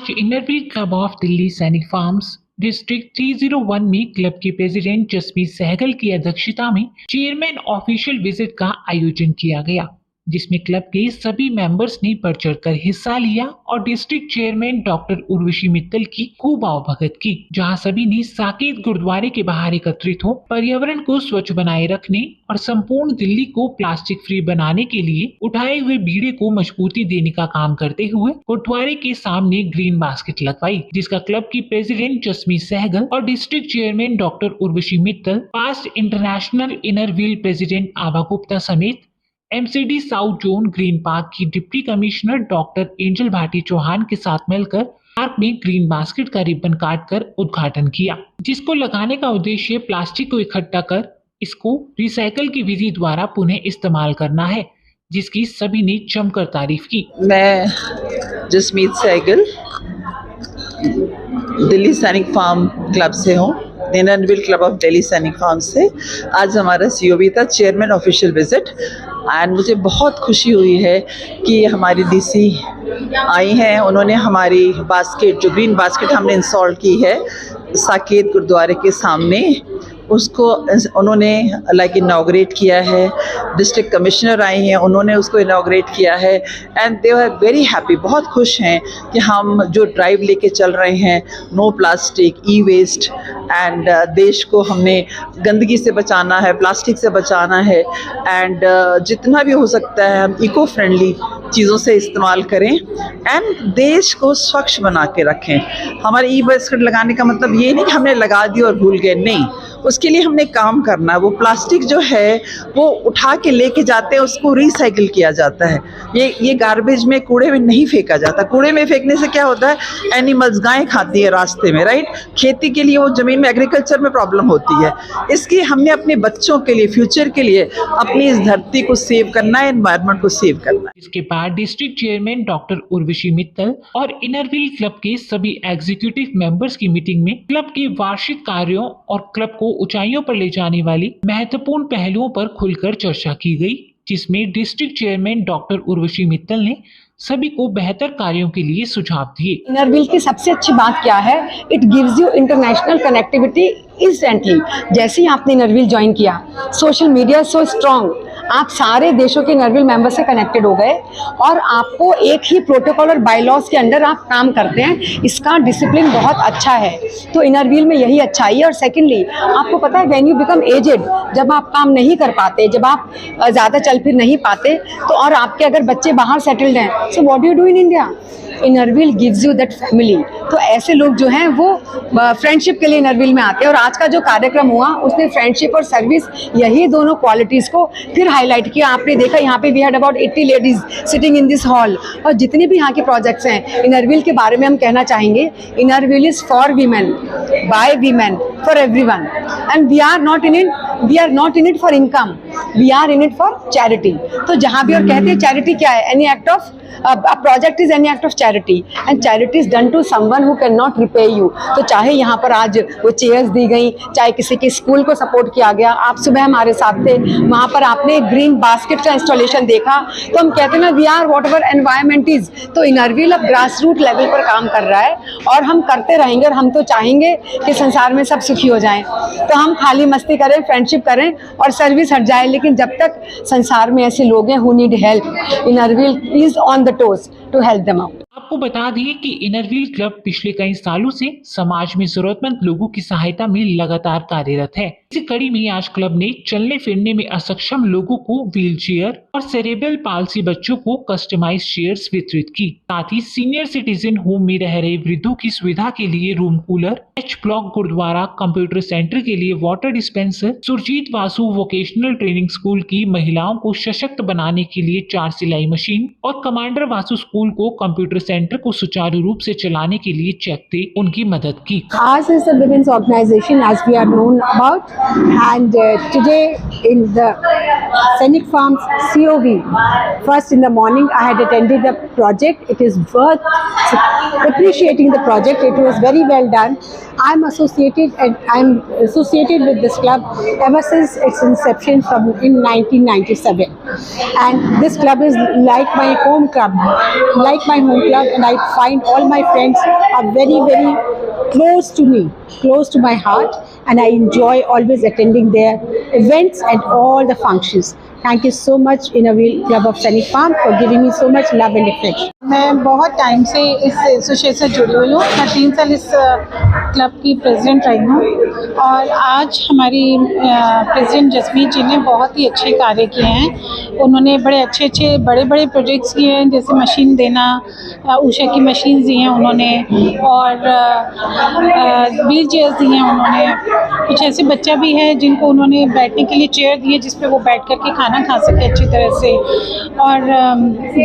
आज Inner Wheel club of Delhi सैनिक farms district 301 में क्लब के प्रेसिडेंट जसमीत सहगल की अध्यक्षता में चेयरमैन ऑफिशियल विजिट का आयोजन किया गया, जिसमें क्लब के सभी मेंबर्स ने बढ़ चढ़कर हिस्सा लिया और district chairman doctor Urvashi Mittal की खूब आवभगत की, जहां सभी ने साकेत गुरुद्वारे के बाहर एकत्रित हो पर्यावरण को स्वच्छ बनाए रखने और संपूर्ण दिल्ली को प्लास्टिक फ्री बनाने के लिए उठाए हुए बीड़े को मजबूती देने का काम करते हुए गुरुद्वारे के सामने ग्रीन बास्केट लगवाई, जिसका क्लब की प्रेसिडेंट जसमीत सहगल और district chairman doctor Urvashi Mittal, past international Inner Wheel president Abha Gupta समेत MCD south zone Green Park की deputy commissioner doctor Angel Bhati Chauhan के साथ मिलकर पार्क में ग्रीन बास्केट का रिबन काटकर उद्घाटन किया, जिसको लगाने का उद्देश्य प्लास्टिक को इकट्ठा कर इसको रिसाइकल की विधि द्वारा पुनः इस्तेमाल करना है, जिसकी सभी ने जमकर तारीफ की। मैं जसमीत सहगल दिल्ली सैनिक फार्म क्लब से हूँ, Inner Wheel club of Delhi Sainik farm से। आज हमारा सीओबी था चेयरमैन ऑफिशियल विजिट एंड मुझे बहुत खुशी हुई है कि हमारी डीसी आई हैं। उन्होंने हमारी बास्केट, जो ग्रीन बास्केट हमने इंस्टॉल की है साकेत गुरुद्वारे के सामने, उसको उन्होंने इनॉग्रेट किया है। डिस्ट्रिक्ट कमिश्नर आई हैं, उन्होंने उसको इनॉग्रेट किया है and they are very happy, बहुत खुश हैं कि हम जो ड्राइव लेके चल रहे हैं no plastic, e waste and देश को हमने गंदगी से बचाना है, प्लास्टिक से बचाना है एंड जितना भी हो सकता है हम इको फ्रेंडली चीज़ों से इस्तेमाल करें एंड देश को स्वच्छ बना के रखें। हमारे ई बास्केट लगाने का मतलब ये नहीं कि हमने लगा दी और भूल गए, नहीं, उसके लिए हमने काम करना है। वो प्लास्टिक जो है वो उठा के लेके जाते हैं, उसको रिसाइकिल किया जाता है। ये गार्बेज में, कूड़े में नहीं फेंका जाता। कूड़े में फेंकने से क्या होता है, एनिमल्स, गायें खाती है रास्ते में, राइट। खेती के लिए वो जमीन में, एग्रीकल्चर में प्रॉब्लम होती है। इसलिए हमने अपने बच्चों के लिए, फ्यूचर के लिए अपनी इस धरती को सेव करना है, एनवायरनमेंट को सेव करना है। इसके बाद district chairman doctor Urvashi Mittal और इनरव्हील क्लब के सभी एग्जीक्यूटिव मेंबर्स की मीटिंग में क्लब के वार्षिक कार्यों और क्लब को ऊंचाइयों पर ले जाने वाली महत्वपूर्ण पहलुओं पर खुलकर चर्चा की गई, जिसमें district chairman doctor Urvashi Mittal ने सभी को बेहतर कार्यों के लिए सुझाव दिए। इनरव्हील की सबसे अच्छी बात क्या है, it gives you international connectivity instantly. जैसे ही आपने इनरव्हील ज्वाइन किया, सोशल मीडिया सो स्ट्रॉन्ग, आप सारे देशों के इनरव्हील मेंबर से कनेक्टेड हो गए और आपको एक ही प्रोटोकॉल और बायलॉज के अंडर आप काम करते हैं। इसका डिसिप्लिन बहुत अच्छा है, तो इनरव्हील में यही अच्छाई है। और सेकेंडली, आपको पता है व्हेन यू बिकम एजेड, जब आप काम नहीं कर पाते, जब आप ज़्यादा चल फिर नहीं पाते, तो और आपके अगर बच्चे बाहर सेटल्ड हैं, so what do you do in India? Inner Wheel gives you that family. तो ऐसे लोग जो हैं वो फ्रेंडशिप के लिए इनरव्हील में आते हैं। और आज का जो कार्यक्रम हुआ उसने फ्रेंडशिप और सर्विस, यही दोनों क्वालिटीज़ को फिर हाईलाइट किया। आपने देखा यहाँ पे we had about 80 ladies sitting in this hall. और जितने भी यहाँ के प्रोजेक्ट्स हैं इनरव्हील के बारे में हम कहना चाहेंगे, Inner Wheel is for women, by women, for everyone and we are not in it for income, we are in it for charity. तो जहाँ भी, और कहते हैं चैरिटी क्या है, any act of a project is any act of charity and charity is done to someone who cannot repay you। तो चाहे यहाँ पर आज वो चेयर्स दी गई, चाहे किसी के स्कूल को सपोर्ट किया गया, आप सुबह हमारे साथ थे, वहाँ पर आपने ग्रीन बास्केट का इंस्टॉलेशन देखा। तो हम कहते हैं ना, we are whatever environment is. तो इनरव्हील अब ग्रास रूट लेवल पर काम कर रहा है और हम करते रहेंगे। और हम तो चाहेंगे कि संसार में सब सुखी हो जाएं, तो हम खाली मस्ती करें, फ्रेंडशिप करें और सर्विस हट जाए। लेकिन जब तक संसार में ऐसे लोग हैं who need help, Inner Wheel is on the toes to help them out। आपको बता दें कि इनरव्हील क्लब पिछले कई सालों से समाज में जरूरतमंद लोगों की सहायता में लगातार कार्यरत है। इसी कड़ी में आज क्लब ने चलने फिरने में असक्षम लोगों को व्हील चेयर और सेरेब्रल पाल्सी बच्चों को कस्टमाइज चेयर्स वितरित की। साथ ही सीनियर सिटीजन होम में रह रहे वृद्धों की सुविधा के लिए room cooler, H block gurdwara computer centre के लिए water dispenser, Surjit Vasu vocational training school की महिलाओं को सशक्त बनाने के लिए 4 सिलाई मशीन और कमांडर वासु स्कूल को कंप्यूटर सेंटर को सुचारू रूप से चलाने के लिए चेक दे उनकी मदद की। Ours is the women's organization as we are known about And today in the Scenic Farms COV, first in the morning I had attended the project. It is worth appreciating the project. It was very well done. I'm associated with this club ever since its inception in 1997, and this club is like my home club, and I find all my friends are very, very close to me, close to my heart, and I enjoy always attending their events and all the functions. Thank you so much Innerville Club of Scenic Farm for giving me so much love and affection. मैं बहुत time से इस association से जुड़ी हुई हूँ। मैं 3 साल इस क्लब की प्रेसिडेंट रही हूँ, और आज हमारी प्रेसिडेंट जसमीत जी ने बहुत ही अच्छे कार्य किए हैं। उन्होंने बड़े अच्छे बड़े प्रोजेक्ट्स किए हैं, जैसे मशीन देना, उषा की मशीन दी हैं उन्होंने, और व्हील चेयर्स दी हैं उन्होंने। कुछ ऐसे बच्चा भी है जिनको उन्होंने बैठने के लिए चेयर दी है, जिस पे वो बैठ करके खाना खा सके अच्छी तरह से, और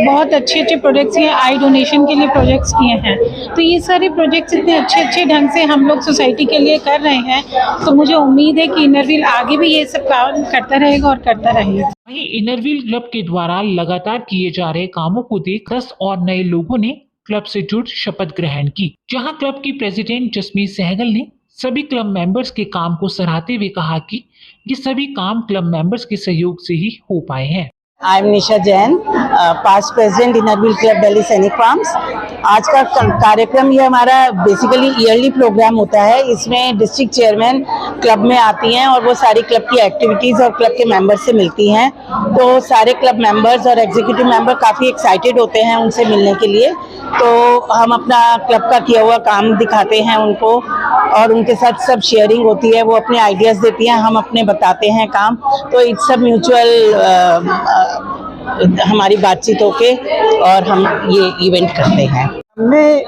बहुत अच्छे प्रोजेक्ट्स किए, आई डोनेशन के लिए प्रोजेक्ट्स किए हैं। तो ये सारे प्रोजेक्ट्स इतने अच्छे ढंग से हम लोग सोसाइटी के लिए कर रहे हैं, तो मुझे उम्मीद है कि इनरव्हील आगे भी ये सब काम करता रहेगा और करता रहेगा। वहीं इनरव्हील क्लब के द्वारा लगातार किए जा रहे कामों को देख 10 और नए लोगों ने क्लब से जुड़ शपथ ग्रहण की, जहां क्लब की प्रेसिडेंट जसमीत सहगल ने सभी क्लब मेंबर्स के काम को सराहते हुए कहा कि ये सभी काम क्लब मेंबर्स के सहयोग से ही हो पाए हैं। I am Nisha Jain, past president Inner Wheel club Delhi सैनिक फार्म्स। आज का कार्यक्रम ये हमारा बेसिकली ईयरली प्रोग्राम होता है। इसमें डिस्ट्रिक्ट चेयरमैन क्लब में आती हैं और वो सारी क्लब की एक्टिविटीज़ और क्लब के मेंबर्स से मिलती हैं। तो सारे क्लब मेंबर्स और एग्जीक्यूटिव मेंबर काफ़ी एक्साइटेड होते हैं उनसे मिलने के लिए। तो हम अपना क्लब का किया हुआ काम दिखाते हैं उनको, और उनके साथ सब शेयरिंग होती है। वो अपने आइडियाज़ देती हैं, हम अपने बताते हैं काम। तो इट्स सब म्यूचुअल हमारी बातचीत होके और हम ये इवेंट करते हैं। मैं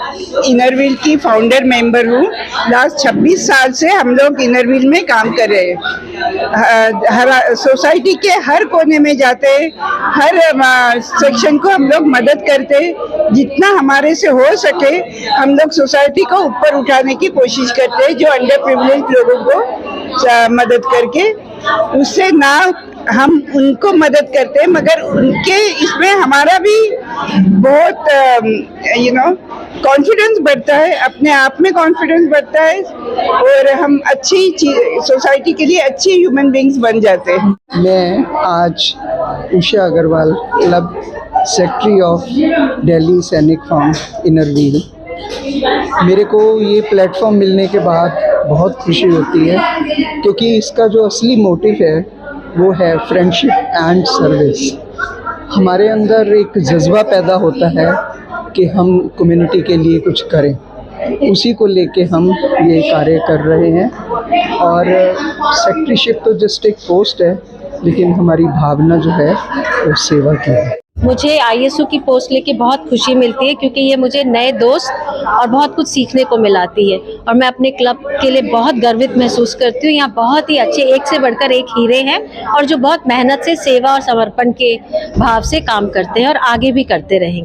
इनरव्हील की फाउंडर मेंबर हूँ। लास्ट 26 साल से हम लोग इनरव्हील में काम कर रहे हैं। हर सोसाइटी के हर कोने में जाते, हर सेक्शन को हम लोग मदद करते। जितना हमारे से हो सके हम लोग सोसाइटी को ऊपर उठाने की कोशिश करते हैं, जो अंडर प्रिविलेज लोगों को मदद करके। उससे ना हम उनको मदद करते हैं, मगर उनके इसमें हमारा भी बहुत कॉन्फिडेंस बढ़ता है, अपने आप में कॉन्फिडेंस बढ़ता है, और हम अच्छी सोसाइटी के लिए अच्छी ह्यूमन बींग्स बन जाते हैं। मैं आज Usha Agarwal, club secretary of Delhi Sainik Farm Inner Wheel. मेरे को ये प्लेटफॉर्म मिलने के बाद बहुत खुशी होती है, क्योंकि इसका जो असली मोटिव है वो है फ्रेंडशिप एंड सर्विस। हमारे अंदर एक जज्बा पैदा होता है कि हम कम्युनिटी के लिए कुछ करें, उसी को लेके हम ये कार्य कर रहे हैं। और सेक्रेटरीशिप तो जस्ट एक पोस्ट है, लेकिन हमारी भावना जो है वो सेवा की है। मुझे ISO की पोस्ट लेके बहुत खुशी मिलती है, क्योंकि ये मुझे नए दोस्त और बहुत कुछ सीखने को मिलाती है, और मैं अपने क्लब के लिए बहुत गर्वित महसूस करती हूँ। यहाँ बहुत ही अच्छे, एक से बढ़कर एक हीरे हैं, और जो बहुत मेहनत से सेवा और समर्पण के भाव से काम करते हैं और आगे भी करते रहेंगे।